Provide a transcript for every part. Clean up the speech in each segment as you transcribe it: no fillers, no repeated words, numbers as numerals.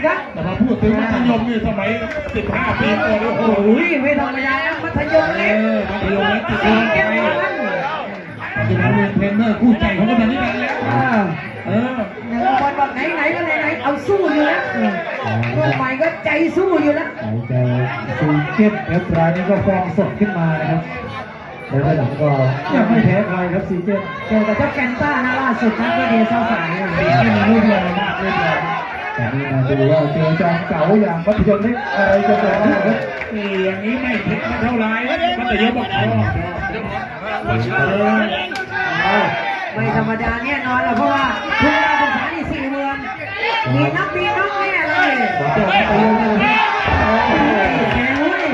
ครับแต่พอพูดถึงมัธยมนี่สมัย15 ปีก่อนโอ้โห โอ้ยไม่ธรรมดานะมัธยมเล็ก มัธยมเล็กติด สี่ เก เก็ ม บ ไป วัน ปัจจุบันเป็นเทรนเนอร์คู่ใจของกำนันนิรันดร์แล้วบอลแบบไหนก็ไหนเอาสู้อยู่แล้วตัวใหม่ก็ใจสู้อยู่แล้ว หายใจสูงเข้มครับรายนี้ก็ฟองสดขึ้นมานะครับแล้วหลังก็ยังไม่แพ้ใครครับซีเจน เจอกับเจ้าแกนต้านะล่าสุดนะที่เดียซ่าสาย ที่มีลูกเดียวมากเลยครับแต่นี่มาดูว่าเจอจอมเก๋าอย่างมัธยมเล็กอะไรจะเกิดขึ้นครับ อย่างนี้ไม่ผิดไม่เท่าไรมัธยมบอกไม่ธรรมดาแน่นอนหรอกเพราะว่าทุกการศึกษาที่4 เมืองมีนักแน่เลย จอมเก๋าเลย แข่งเว้ย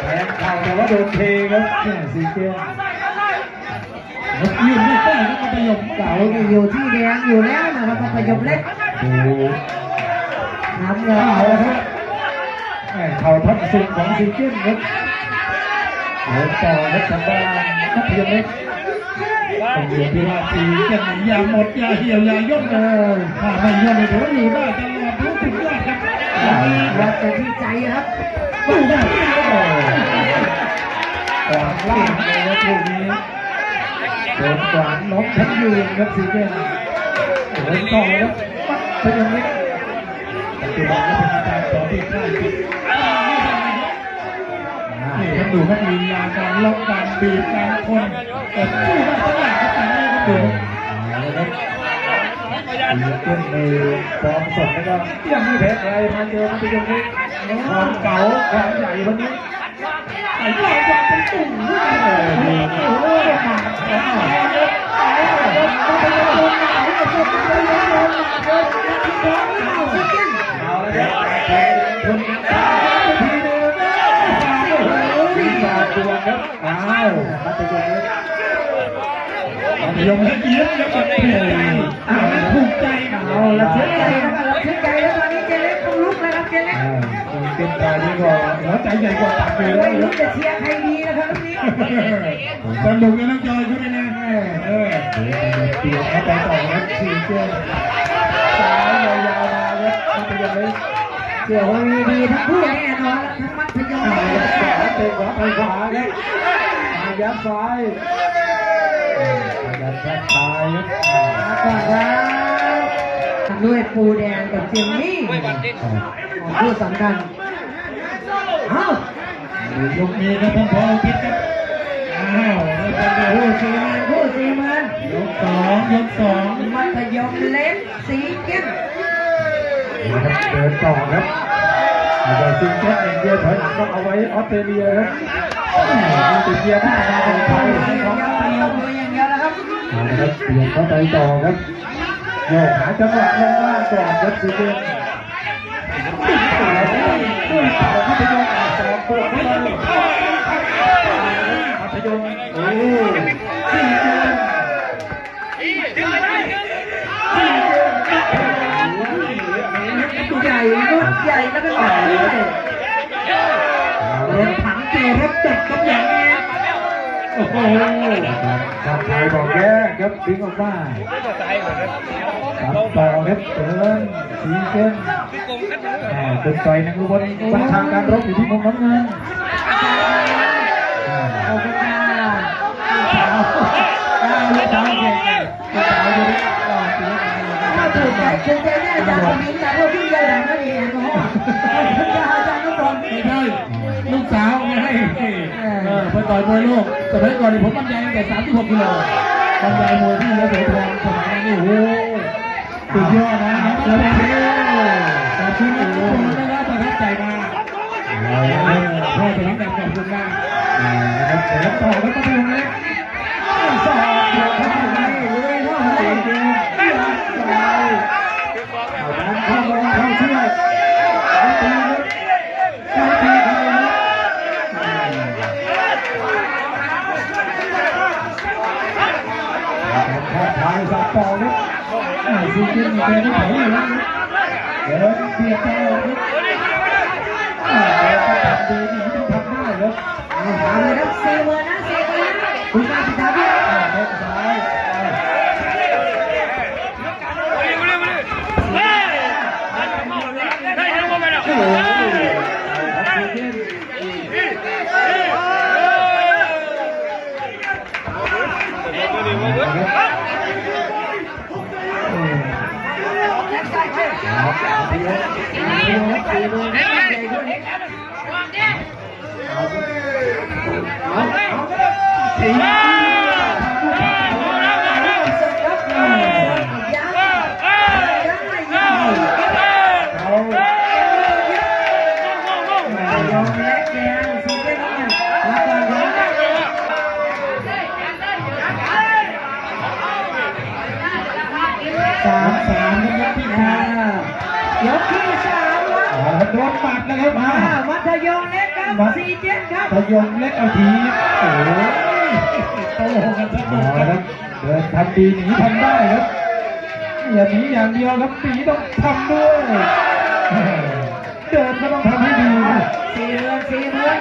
แทงเข่าแต่ว่าโดนเทครับซีเจน ยืนไม่ได้ก็มัธยม เก่านี่อยู่ที่แดงอยู่แล้วนะครับมัธยมเล็ก ดู น้ำเงิน เอาครับเข่าทับสุดของซีเจนครับเดินต่อครับทางด้านมัธยมเล็ก ต้องอยู่ที่ว่าตีกันอย่าหมดอย่าเหี่ยวอย่าย่นถ้าไม่ย่นเลยถือว่าอยู่ได้ตลอดทุกสุดยอดครับ วัดแต่ที่ใจครับ ดูได้ กวางล่างเลยครับลูกนี้โดนกวางน็อกทั้งยืนครับซีเจนเดินต่อครับมัธยมเล็ก ปัจจุบันก็เป็นการสอนที่ใกล้ชิดนี่ท่านดูครับลีลาการล็อกการบีบการคนแต่สู้ได้ตลอดครับแต่นี่ครับดู นะครับตีขึ้นในฟอร์มสดแล้วก็ยังไม่แพ้ใครมาเจอมัธยมเล็กความเก่าความใหญ่วันนี้ ไอ้ยอดวางเป็นตุ่มเลยโอ้โหมาเอาเลยครับคนทีเดิมสีบาดวงครับอ้าวมัธยมเล็ก มัธยมเล็กเยี่ยมแล้วก็ถูกใจนะ เอาละเชื่อใจนะครับเราเชื่อใจแล้วตอนนี้เจเล็กต้องลุกเลยครับเจเล็ก เป็นการที่ก็หัวใจใหญ่กว่าตักเลย ไม่ นะ รู้จะเชียร์ใครดีนะครับลูกนี้ สนุกเลยน้องจอยคุณนะเปลี่ยนเข้าไปต่อครับซีเจนซ้ายยาวๆมาครับมัธยมเล็ก เชื่อว่ามีดีทั้งคู่แน่นอนทั้งมัธยม เตะขวาไปขวาครับมายัดซ้ายยัดแข้งซ้ายครับ ก่อนครับด้วยปูแดงกับเจมมี่คู่สำคัญเอ้า ลูกนี้ครับท่านพอคิดครับอ้าวแล้วก็ คู่สี่หมื่น ยกสอง มัธยมเล็กสีเก็บ เดินต่อครับอาจจะซิงเกิลเองเดียวถอยหลังต้องเอาไว้ออสเตรเลียครับติดเกียร์หน้ามาเป็นไทย ต้องดูอย่างเดียวแล้วครับ นะครับเปลี่ยนเข้าไปต่อครับโยกหาจังหวะลงล่างก่อนครับซีเจนด้วยต่อมัธยมสองตัวเข้าไปมัธยมโอ้ซีเจนใหญ่รุ่นใหญ่แล้วก็ใหญ่ด้วยรถถังเจรถจักรก็อย่างนี้ โอ้โห ทางไทยบอกแย่ครับดึงออกมาต่อครับเดินซีเจนเป็นต่อยนักรุกบัญชาการรบอยู่ที่มุมน้ำเงิน โอ้โหลูกสาวเก่งถ้าถูกใจเชื่อใจแน่อาจารย์มีแต่พวกที่เยอะแบบนั้นเองโอ้โหอาจารย์ทุกคน ไม่ใช่ลูกสาวไม่ให้ไปต่อยมวยลูกสมัยก่อนผมบรรยายตั้งแต่36 กิโลบรรยายมวยที่ยโสธรสมัยนั้นนี่โอ้โหสุดยอดนะขอบคุณทุกคนนะครับประทับใจมากพ่อจะรับการขอบคุณมาก นะครับเดินต่อครับมัธยมเล็กสองเดียวเข้าไปเลยว่าตีเกมซ้ายเอาดันเข้าบอลเข้าช่วยตีครับตีใครครับทางสับต่อครับซีเกมมีเกมที่ถอยอยู่แล้วเดินเบียดต่อครับเดินทำดีนี่ต้องทำได้ครับ ถามเลยครับสี่หมื่นนะคุณการศึกษาพี่ แข้งซ้าย ยกที่สามครับ โดนปัดนะครับมา มัธยมเล็กครับ47ครับ ทยมเล็กเอาทีโอ้โหโตกันทั้งหมดครับเดินทำดีหนีทำได้ครับอย่าหนีอย่างเดียวครับหนีต้องทำด้วยเดินก็ต้องทำให้ดีนะ 4 เมือง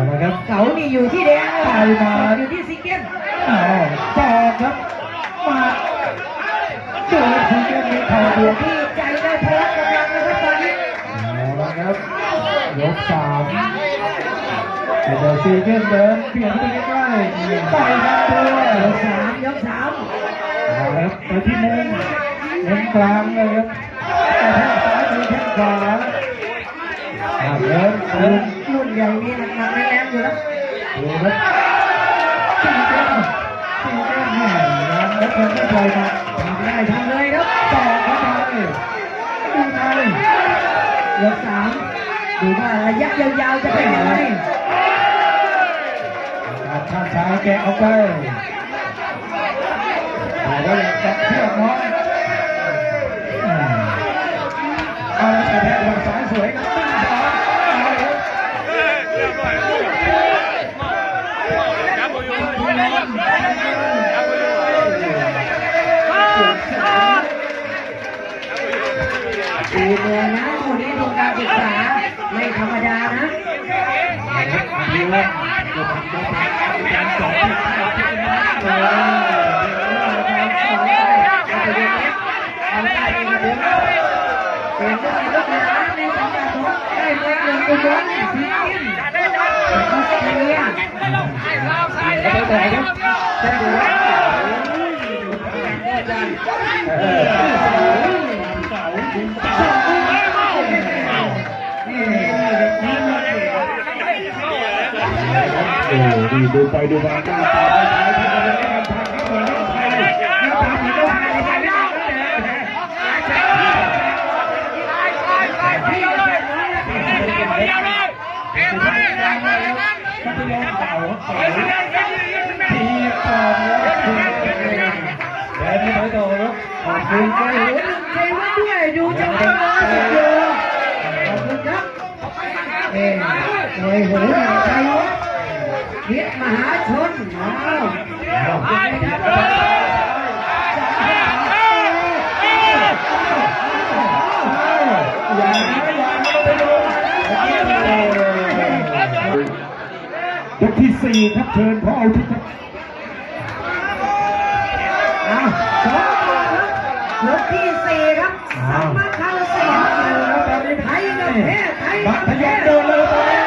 นะครับ เขานี่อยู่ที่แดง ไปมา อยู่ที่ซีเกม ต่อครับมาเดินทีเดียวมีเข่าดวง ที่ใจได้พลังกำลังนะครับตอนนี้ ครับยกสามเดี๋ยวซีเกมเดินเปลี่ยนไปใกล้ๆต่อยกันด้วย ยกสาม ครับไปที่มุมกลางเลยครับแข้งซ้ายไปแข้งขวาเดิน รุ่นใหญ่นี่หนักๆแรงๆอยู่แล้ว ดูครับตีเต้นแห่แล้วคนไม่ปล่อยมา ได้ทำเลยครับ ต่อเข้าไปดูใน ยกสามดูว่าระยะยาวๆจะเป็นยังไง การท่าช้าแกะออกไปแต่ว่ายังจะเทียบน้อยเอาแต่แทงวางซ้ายสวยครับ4 เมืองนะคนนี้ดูการศึกษาไม่ธรรมดานะ ดีแล้วการสอนที่เขาพิจารณาเป็นก็เป็นลูกหลานในสังกัดของได้เมืองหนึ่งอุบลสีเขียนออสเตรเลีย ไปไหนครับจะดูว่าดีดูไปดูมาหน้าตาท้ายที่มันไม่ทำทางที่เหมือนไทยหน้าตาเหมือนไทยไทยไม่ได้มัธยมเต่าทีต่อแล้วคุณแดนนี่ไปต่อแล้วขอบคุณ ใจหัวหนึ่งใจวัดด้วยดูจังหวะสุดยอดขอบคุณครับใจหัวหนึ่งใจวัดพิษมหาชนอ้าวยกที่สี่ครับเชิญพ่อเอาที่ครับ ยกที่4ครับสามมาคาราเซียไทยกับแพ้ไทย มั กับ ธย แพ้ มเดินเลยตอนนี้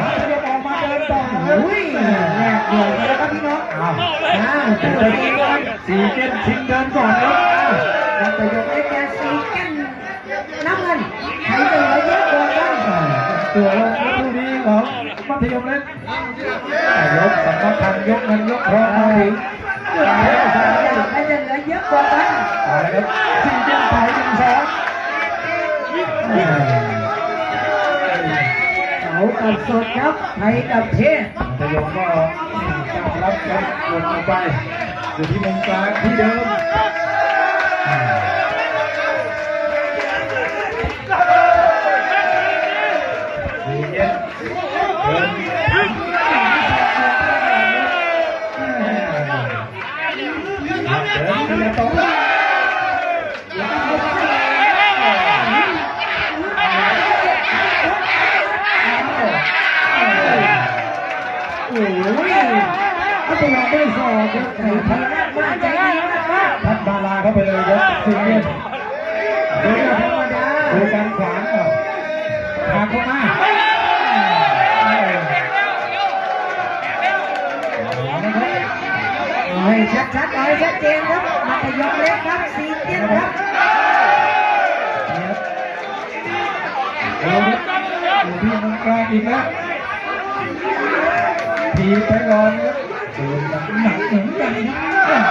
มัธยมออกมาเดินต่อ อุ้ยแรกเดือดเลยครับพี่น้องสี่เกมชิงเดินก่อนครับ มัธยมเล็กแกสีกันน้ำเงินไทยจะเหลือเยอะกว่ากัน ตัวผู้นี้ของมัธยมเล็กยกสำคัญยกเงินยกทองมาถึง ไทยจะเหลือเยอะกว่ากัน อะไรครับสี่เกมไทย1-2เขาตัดสดครับไทยกับเทศ มัธยมก็ตั้งรับกันกดลงไปอยู่ที่มุมกลางที่เดิมสี่เกมเดินต่อโอ้ยอัตราได้สอบครับไทยพัฒนา มาใจดีมาก พัดบาลาเข้าไปเลยครับสี่เกม ธรรมดา ดูการขวางอ่ะทางเข้ามาให้ชัดๆให้ชัดเจนครับมัธยมเล็กครับสีเกียนครับ อีกแล้วทีไปก่อนครับโดนหนักเหมือนกันครับ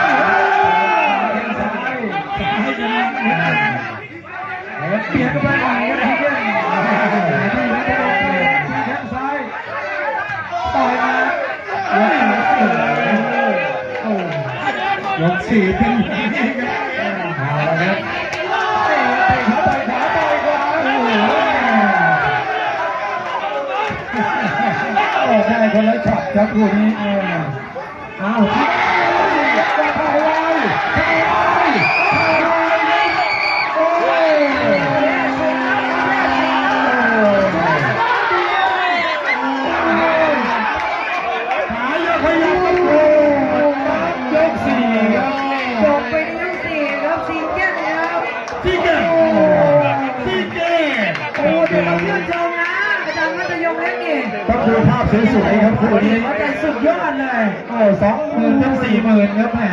แข้งซ้ายจะหนักเหมือนกันเปลี่ยนกันไปใหม่ครับทีเดียวแข้งซ้ายต่อยมาโอ้ยกสี่เป็นอย่างนี้ครับเอาละครับต่อยขวาโอ้ได้คนละช็อตครับคู่นี้เอาทิศถ่ายไว้ถ่ายไว้โอ้ยหายกขยับกันโอ้ยกสี่ครับ จบไปในยกสี่ครับสี่เจ็ดครับ ที่เก่งที่เก่ง โอ้เดี๋ยวเราเชื่นชมนะอาจารย์มัธยมเล็กนี่ ก็คือภาพสวยๆครับคู่นี้ เขาแต่สุดยอดเลย โอ้20,000 ถึง 40,000ครับแม่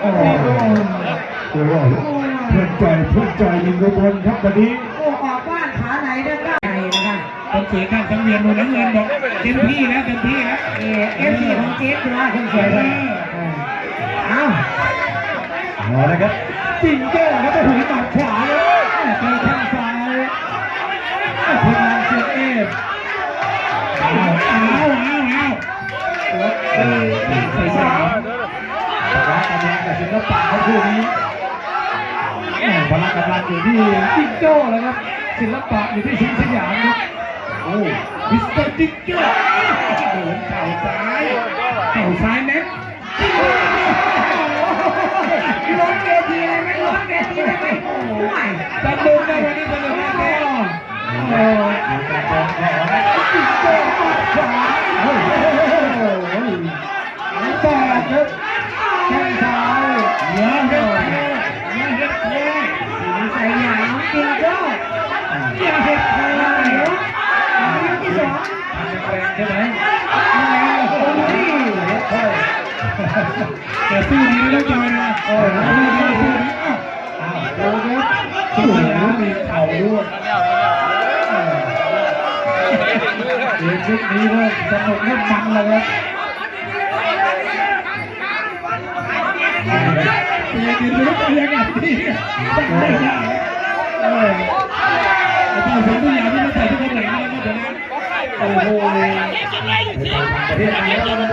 โอ้เพื่อนจ่อยยิงกระบวนครับวันนี้ โอ้ออกบ้านขาไหนเนี่ยก็ไหนนะครับ คนสวยข้างสังเวียนดูน้ำเงินบอกเต็มที่แล้วเต็มที่แล้ว เอฟซีของเจ๊คือว่าคนสวยเลยเอา เอาละครับจิงโจ้ครับไปหุยหมัดขวาเลยเจอแข้งซ้ายพลังเสียเอฟเอาใส่สามพละกำลังกับศิลปะเขาคู่นี้พละกำลังอยู่ที่จิงโจ้แล้วครับศิลปะอยู่ที่สิงห์สยามครับโอ้มิสเตอร์จิงโจ้โดนเข่าซ้ายเน็ต ล้นเวทีเลยไหมล้นเวทีเลยไหมโอ้ย สนุกนะวันนี้สนุกแน่ๆโอ้ยจิงโจ้ปัดขวาโอ้ยแตกครับแข้งซ้ายเยอะเลย ใส่หนาวจริงก็อย่าเห็ดใครเลยยกที่สอง แรงใช่ไหม โอ้ย แต่สู้ดีแล้วจอยนะ โอ้ยสู้ดีอ้าวโอ้ยสู้แล้วมีเข่าด้วยเกมชุดนี้ก็สนุกเล่นมันเลยครับเปลี่ยนรูปเปลี่ยนอะไรที่สั่งได้โอ้ย แต่ถ้าผมผู้ใหญ่ที่มาใส่ที่คนไหนนี่ก็จะนะ โอ้โหประเทศไทยแล้วมัน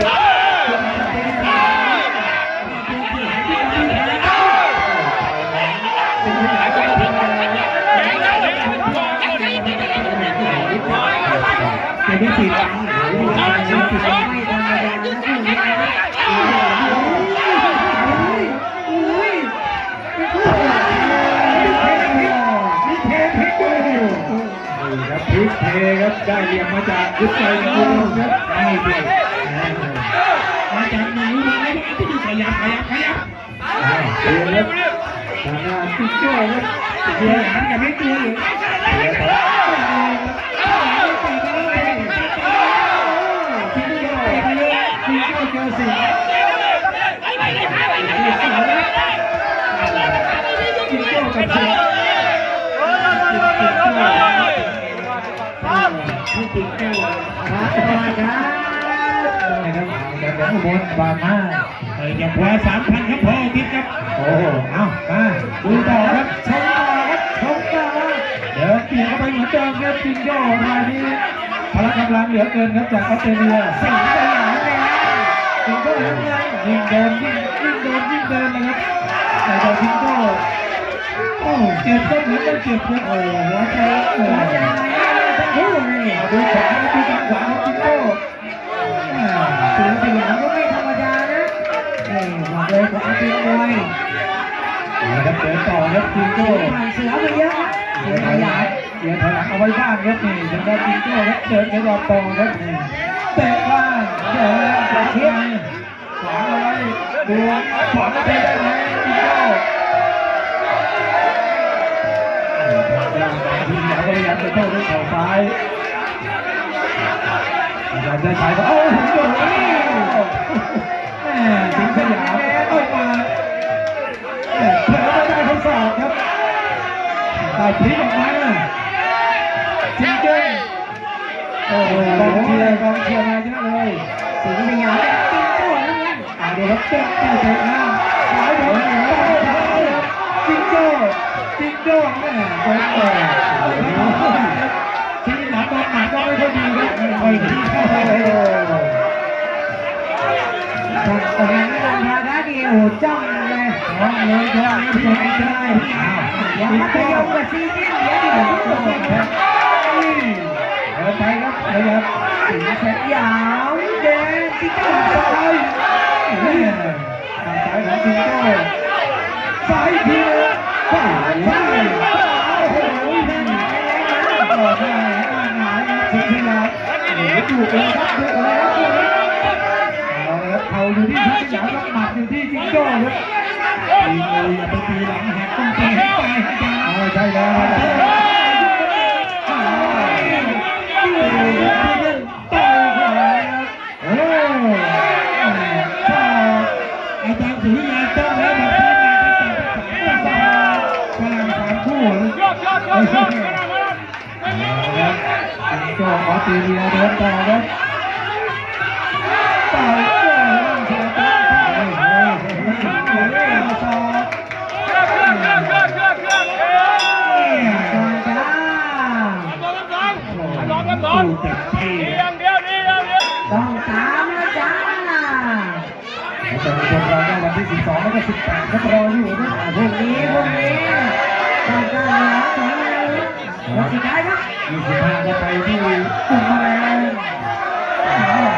แต่ที่สี่ครั้ง ไม่ธรรมดานะคู่นี้อุ้ยเป็นคู่มีเทพลิกด้วยนี่ครับพลิกเทครับได้เรียงมาจากยุทธใจกุลครับ ไม่เปลี่ยนมาจากหนึ่งมาแล้วที่ขยับ เรียงครับทางด้านติ๊กโจ้ครับ เดี๋ยวหันกับไม่ตัวอยู่ ติ๊กโจ้ไปเลยติ๊กโจ้เจอสิติ๊กโจ้กับสิติ๊กโจ้ที่ติ๊กโจ้ครับนะครับแบบข้างบนบามา อย่าพอ3,000ครับพ่อทิพย์ครับ โอ้เอามาดูต่อครับชมต่อครับชมต่อเดี๋ยวเปลี่ยนเข้าไปเหมือนเดิมครับจิงโจ้รายนี้พละกำลังเหลือเกินครับจากออสเตรเลียสิงห์สยามเลยจิงโจ้ทำไงยิ่งเดินนะครับแต่เจ้าจิงโจ้โอ้เจ็บก็เหมือนจะเจ็บครับโอ้หัวใจดูขวาดูทางขวาของจิงโจ้ สิงห์สยามก็ไม่ธรรมดานะบอกเลยของอาเซียนด้วย นะครับเดินต่อครับจิงโจ้ ผ่านเสือไปเยอะครับสิงห์สยาม เดี๋ยวถอยหลังเอาไว้บ้างครับนี่ทางด้านจิงโจ้ครับเดินกระโดดต่อครับเตะล่างเดินประชิดขวางเอาไว้ดูขวางได้ไหมจิงโจ้ทีมเราก็พยายามจะโต้ด้วยเข่าซ้ายพยายามจะใช้โอ้โหโอ้โหแม่สิงห์สยามเข้ามาเผลอไม่ได้ทดสอบครับแต่พลิกออกมาจิงโจ้ องเชียร์มาเยอะเลย สิงห์สยามจิงโจ้นั่นเอง เดี๋ยวครับเจ้าเตะข้างสายบอลจิงโจ้แม่โดนต่อทีหลังบอลหนักก็ไม่ค่อยดีครับไม่ค่อยดีเข้าไปเลย ตอนนั้นลำพาด้าดีโอ้จ้องเลย น้องเลยจ้องพี่ไม่ได้ อย่ามาขยมกับซีเรียสเดี๋ยวเดี๋ยวทุกคน ครับเดินไปครับขยับ สิงห์สยามเดินจิงโจ้ ซ้ายซ้ายของจิงโจ้ซ้ายทีโอ้โหโอ้โหนั่นต่อได้หงายครับสิงห์สยามดุเลยครับดุเลยครับเอาละครับเข่าอยู่ที่สิงห์สยามแล้วหมัดอยู่ที่จิงโจ้ครับตีมืออย่าไปตีหลังหักต้องตีให้ตายให้ตายเอาใช่แล้วครับโอ้อาจารย์สุริยาจ้องแล้วแบบนี้มาไปจับพลัง3 คู่ก็ออสเตรเลียเดินต่อครับต่อยก็ล่างชาต่อยต่อ ก่อนจ้า สู้เต็มที่ ต้องตามแล้วจ้า แต่ในคนเราก็วันที่12แล้วก็18ก็รออยู่นะ พรุ่งนี้ต้องการเหลือ2วันสุดท้ายครับ 25ก็ไปที่กลุ่มแมลง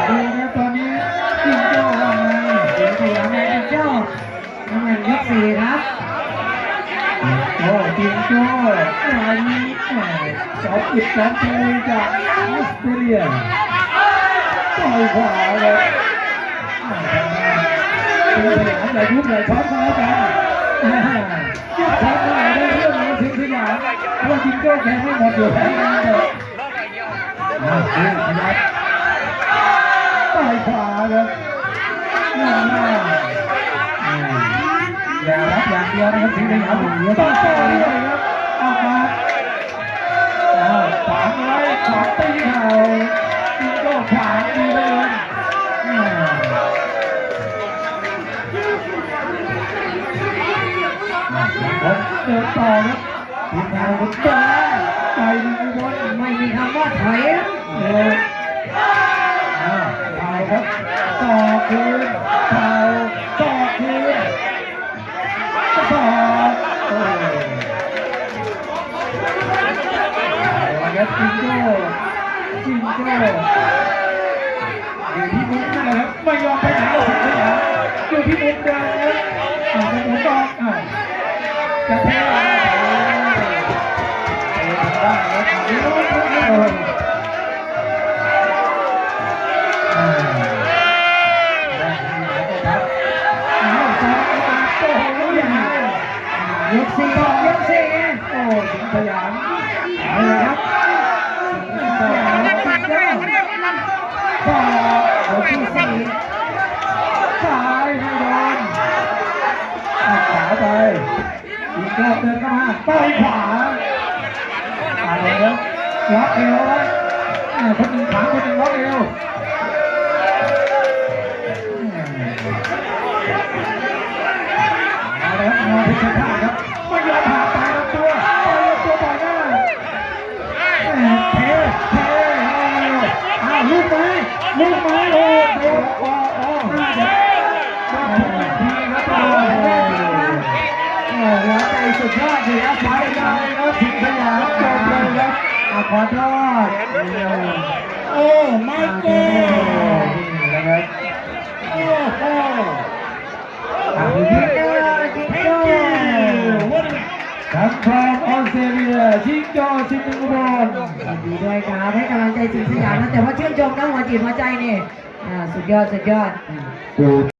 ดูนะตอนนี้จิงโจ้ว่าไง สิงห์สยามแมนจิงโจ้น้ำเงินยก4ครับ จิงโจ้อันนี้จอบอิดจอบเจจากออสเตรเลียต่อยขวาเลยเป็นสยามอย่ายุบอย่าช็อตมาแล้วกันยุบช็อตมาได้เรื่องนี้สิงห์สยามเพราะจิงโจ้แพ้ไม่หมดอยู่แพ้กันเถอะขยับต่อยขวาครับนั่นน่ะอย่ารับอย่างเดียวนะครับสิงห์สยามต้องต่อด้วยครับออกมาขวางไว้ขวางตีเข่าจิงโจ้ขวางดีเลยเดินต่อครับทีมงานก็ต่อยดีบอล ไม่มีคำว่าถอยนะ เอาครับต่อคืนต่อคืนต่อโอ้ยครับจิงโจ้อยู่ที่มุมนั่นแหละครับไม่ยอมไปไหนสิงห์สยามอยู่ที่มุมเดิมครับเป็นมุมต้องจะเทได้ครับยก4ยก4 โอ้สิงห์สยามเอาละครับ สยามจิงโจ้ ต่อย กที่4 ซ้ายไม่โดนขวาไปอีกรอบเดินเข้ามาต่อยขวาเอาแล้วล็อกเอวไว้คนหนึ่งขวางคนหนึ่งล็อกเอวเอาแล้วมองเพชรฆาตครับไม่ยอมผ่าตายตัวต่อยหน้าเทเอาลูกไม้โอ้หัวใจสุดยอดเลยครับไปเลยครับสิงห์สยามจบเลยครับขอโทษโอ้ไม่เก้นะครับโอ้โหจิงโจ้จิงโจ้ ครับพร้อมออสเตรเลียจิงโจ้สิงห์อุบล ดีด้วยครับให้กำลังใจสิงห์สยามนะแต่ว่าชื่นชมนะหัวจิตหัวใจนี่สุดยอด